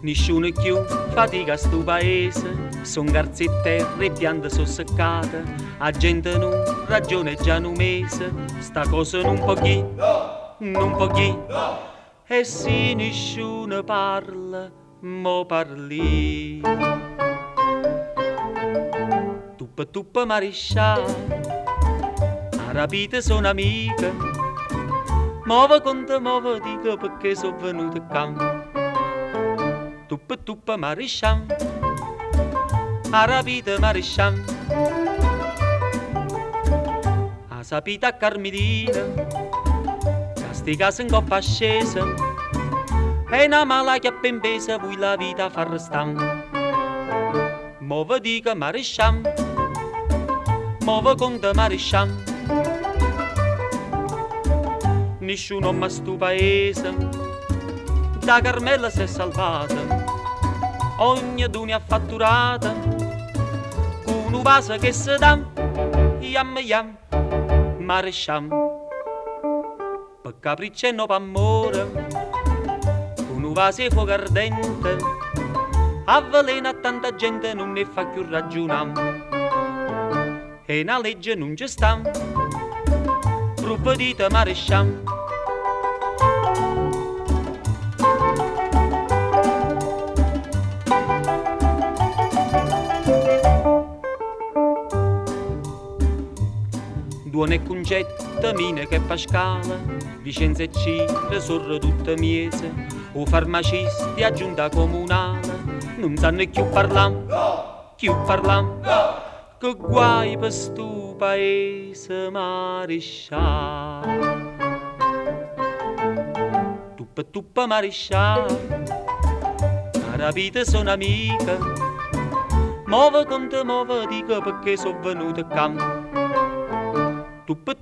Nessuno più fatica a sto paese, son garze e terre e piante sono seccate, la gente non ragione già un mese, sta cosa non può chi, non può chi, e se nessuno parla, mo parli. Tuppa maresciallo, a rapite sono amiche, muove con te muove dico perché sono venuto a campo. Tuppa maresciallo, a rapite maresciallo, a sapita a Carmelina, castica in coppa scesa, e una mala che appena pesa vuoi la vita far restare. Muove dica maresciallo, muove con te maresciallo, nessuno ma sto paese, da Carmela si è salvata, ogni dune ha fatturata, con un vaso che si dà, yam yam, maresciallo, per capriccio e no per amore, con un vaso e fuoco ardente, avvelena tanta gente non ne fa più ragionare, e una legge non ci sta, provvedita maresciallo. Duone e concetta, mine che Pascale, Vicenza e Cire, sorre tutte miese, o farmacisti a giunta comunale, non sanno più parlam, più parlam, che guai per sto paese maresciallo. Tuppa maresciallo, a rapite sono amiche, muove con te muove dico perché sono venuto a campo.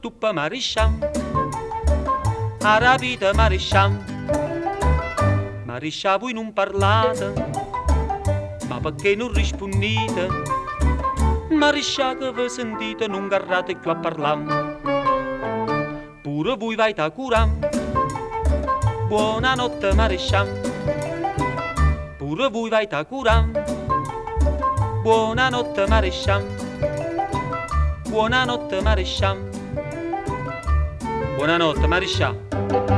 Tuppa maresciallo, a rapite maresciallo, maresciallo voi non parlate, ma perché non rispondete? Maresciallo che vi sentite non garrate più a parlare, pure voi vai a curare. Buonanotte maresciallo, pure voi vai a curare. Buonanotte maresciallo, buonanotte maresciallo, buonanotte maresciallo.